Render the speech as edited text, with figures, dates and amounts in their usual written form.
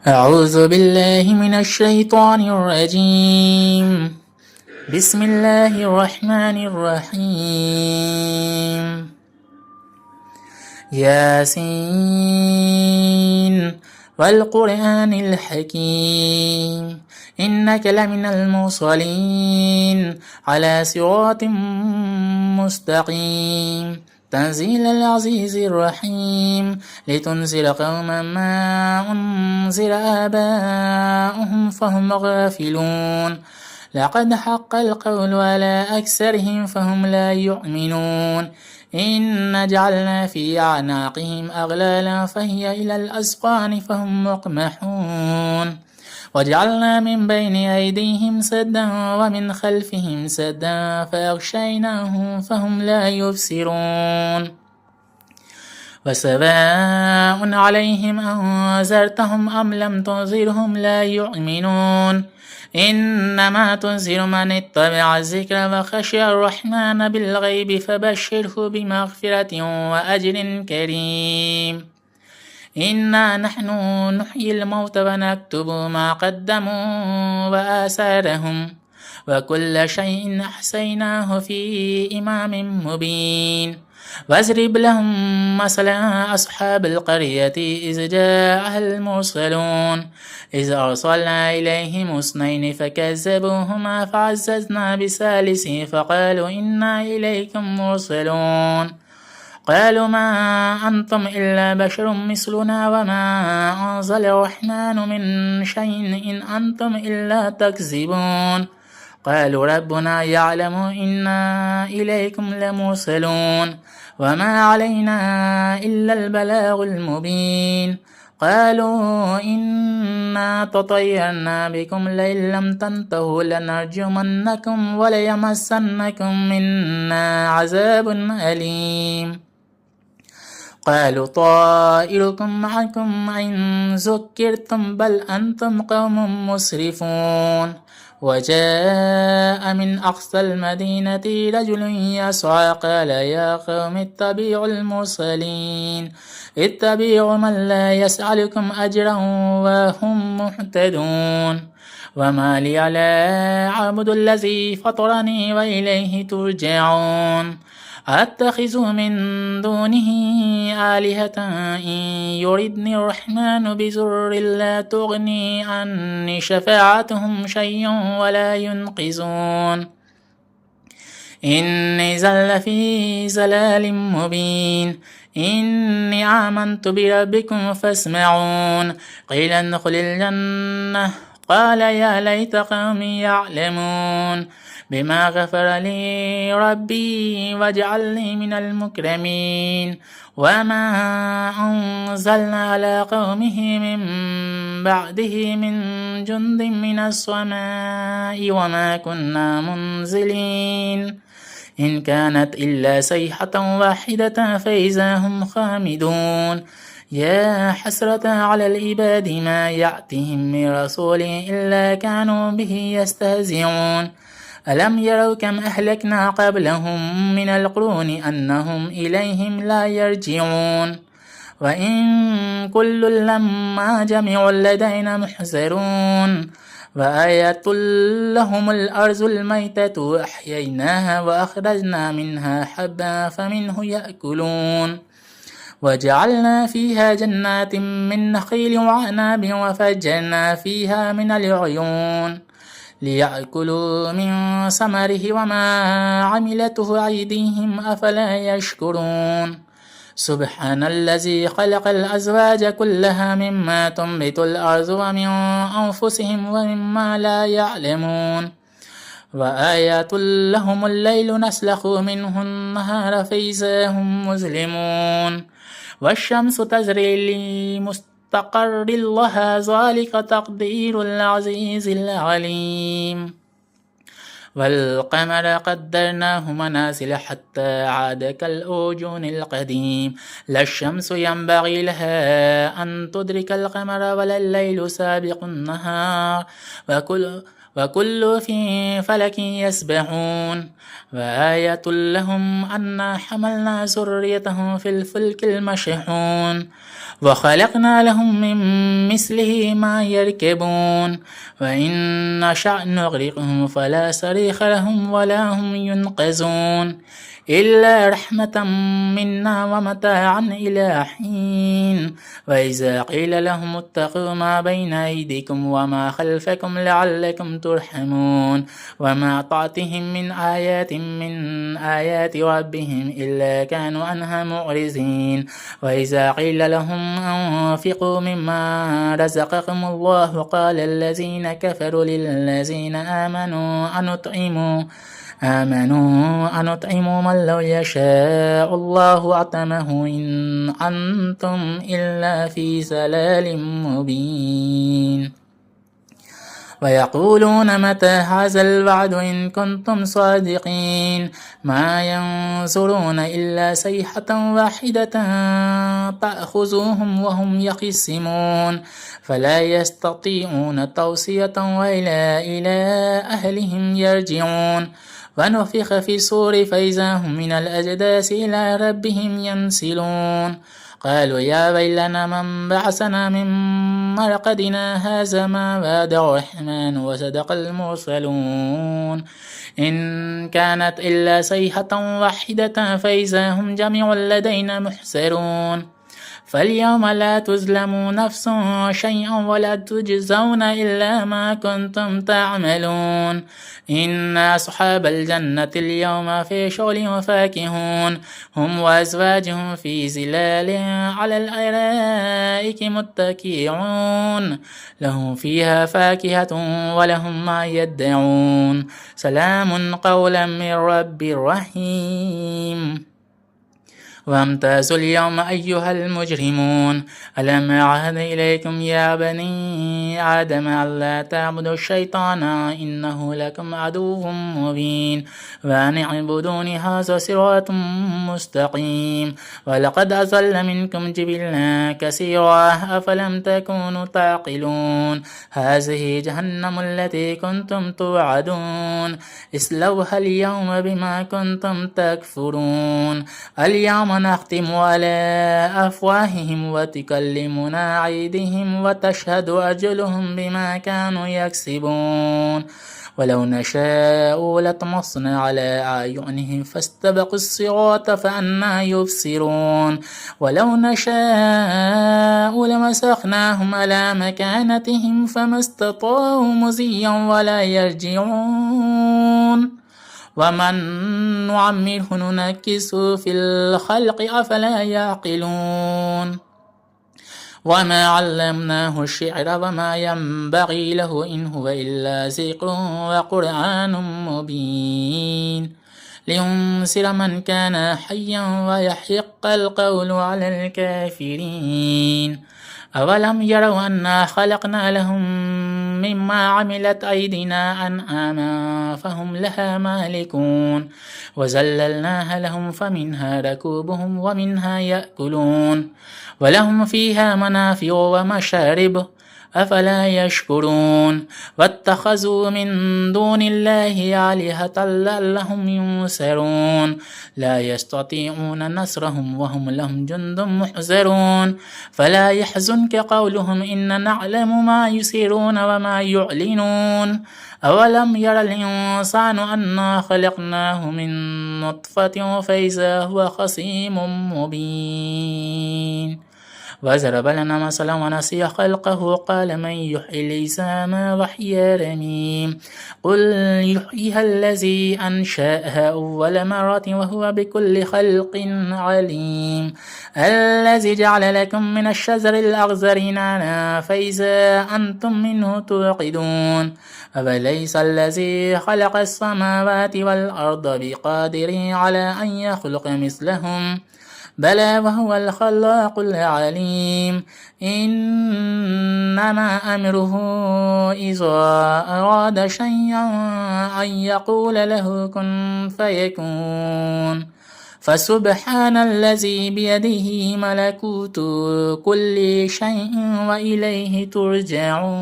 أعوذ بالله من الشيطان الرجيم. بسم الله الرحمن الرحيم. ياسين والقرآن الحكيم إنك لمن المرسلين على صراط مستقيم تنزيل العزيز الرحيم لتنذر قوما ما أنذر آباؤهم فهم غافلون لقد حق القول على أكثرهم فهم لا يؤمنون إن جعلنا في أعناقهم أغلالا فهي إلى الأذقان فهم مقمحون وجعلنا من بين أيديهم سدا ومن خلفهم سدا فأغشيناهم فهم لا يبصرون وسواء عليهم أنذرتهم أم لم تنذرهم لا يؤمنون إنما تنذر من اتبع الذكر وخشي الرحمن بالغيب فبشره بمغفرة وأجر كريم إنا نحن نحيي الموتى ونكتب ما قدموا وآثارهم وكل شيء أحصيناه في إمام مبين واضرب لهم مثلا أصحاب القرية إذ جاءها المرسلون إذ أرسلنا إليهم اثنين فكذبوهما فعززنا بثالث فقالوا إنا إليكم مرسلون قالوا ما أنتم إلا بشر مثلنا وما أنزل الرحمن من شيء إن أنتم إلا تكذبون قالوا ربنا يعلم إنا إليكم لمرسلون وما علينا إلا البلاغ المبين قالوا إنا تطيرنا بكم لئن لم تنتهوا لنرجمنكم وليمسنكم منا عذاب أليم قالوا طائركم معكم إن ذكرتم بل أنتم قوم مسرفون وجاء من أقصى المدينة رجل يسعى قال يا قوم اتبعوا المرسلين اتبعوا من لا يسألكم أجرا وهم مهتدون وما لي لا أعبد الذي فطرني وإليه ترجعون أتخذ من دونه آلهة إن يردني الرحمن بضر لا تغني عني شفاعتهم شيئا ولا ينقذون إني زل في زلال مبين إني آمنت بربكم فاسمعون قيل ادخل الجنة قال يا ليت قومي يعلمون بما غفر لي ربي واجعلني من المكرمين وما أنزلنا على قومه من بعده من جند من السماء وما كنا منزلين إن كانت إلا صيحة واحدة فإذا هم خامدون يا حسرة على العباد ما يأتهم من رسول إلا كانوا به يستهزئون ألم يروا كم أهلكنا قبلهم من القرون أنهم إليهم لا يرجعون وإن كل لما جميع لدينا محذرون وآية لهم الأرض الميتة أحييناها وأخرجنا منها حبا فمنه يأكلون وجعلنا فيها جنات من نخيل وعناب وفجرنا فيها من العيون ليأكلوا من ثمره وما عملته أيديهم أفلا يشكرون سبحان الذي خلق الأزواج كلها مما تنبت الأرض ومن أنفسهم ومما لا يعلمون وآيات لهم الليل نسلخ منه النهار فإذا هم مظلمون والشمس تجري لمستقر لها ذلك تقدير العزيز العليم والقمر قدرناه منازل حتى عاد كالأرجون القديم لا الشمس ينبغي لها أن تدرك القمر ولا الليل سابق النهار وكل في فلك يسبحون وآية لهم أنا حملنا ذريتهم في الفلك المشحون وخلقنا لهم من مثله ما يركبون وإن نشأ نغرقهم فلا صريخ لهم ولا هم ينقذون إلا رحمة منا ومتاعا إلى حين وإذا قيل لهم اتقوا ما بين أيديكم وما خلفكم لعلكم ترحمون وما تعطيهم من آيات من آيات ربهم إلا كانوا عنها معرضين وإذا قيل لهم أنفقوا مما رزقكم الله قال الذين كفروا للذين آمنوا أنطعم من لو يشاء الله أطعمه إن أنتم إلا في ضلال مبين ويقولون متى هذا الوعد إن كنتم صادقين ما ينظرون إلا صيحة واحدة تأخذهم وهم يخصمون فلا يستطيعون توصية إلى أهلهم يرجعون ونفخ في الصور فإذا هم من الأجداث إلى ربهم ينسلون قالوا يا ويلنا من بعثنا من مرقدنا هذا ما وعد الرحمن وصدق المرسلون إن كانت إلا صيحة واحدة فإذا هم جميع لدينا محسرون فاليوم لا تظلم نفس شيئا ولا تجزون إلا ما كنتم تعملون إن أصحاب الجنة اليوم في شغل فاكهون هم وأزواجهم في ظلال على الأرائك متكئون لهم فيها فاكهة ولهم ما يدعون سلام قولا من رب رحيم وامتازوا اليوم أيها المجرمون ألم أعهد إليكم يا بني آدم ألا تعبدوا الشيطان إنه لكم عدو مبين وأن اعبدوني هذا صراط مستقيم ولقد أضل منكم جبلا كثيرا أفلم تكونوا تعقلون هذه جهنم التي كنتم توعدون اصلوها اليوم بما كنتم تكفرون اليوم نختم على أفواههم وتكلمنا أيديهم وتشهد أرجلهم بما كانوا يكسبون ولو نشاء لطمسنا على أعينهم فاستبقوا الصراط فأنى يبصرون ولو نشاء لمسخناهم على مكانتهم فما استطاعوا مزيا ولا يرجعون ومن نعمره ننكسه في الخلق أفلا يعقلون وما علمناه الشعر وما ينبغي له إن هو إلا ذكر وقرآن مبين لينذر من كان حيا ويحق القول على الكافرين أولم يروا أنا خلقنا لهم مما عملت أيدينا أنعاما فهم لها مالكون وذللناها لهم فمنها ركوبهم ومنها يأكلون ولهم فيها منافع ومشارب أفلا يشكرون واتخذوا من دون الله آلهة لعلهم ينصرون لا يستطيعون نصرهم وهم لهم جند محضرون فلا يحزنك قولهم إن نعلم ما يسرون وما يعلنون أولم ير الإنسان أنا خلقناه من نطفة فإذا هو خصيم مبين وضرب لنا مثلا ونسي خلقه قال من يحيي العظام وهي رميم قل يحييها الذي أنشأها أول مرة وهو بكل خلق عليم الذي جعل لكم من الشجر الأخضر نارا فإذا أنتم منه توقدون أوليس الذي خلق السماوات والأرض بقادر على أن يخلق مثلهم بلى وهو الخلاق العليم إنما أمره إذا أراد شيئا أن يقول له كن فيكون فسبحان الذي بيده ملكوت كل شيء وإليه ترجعون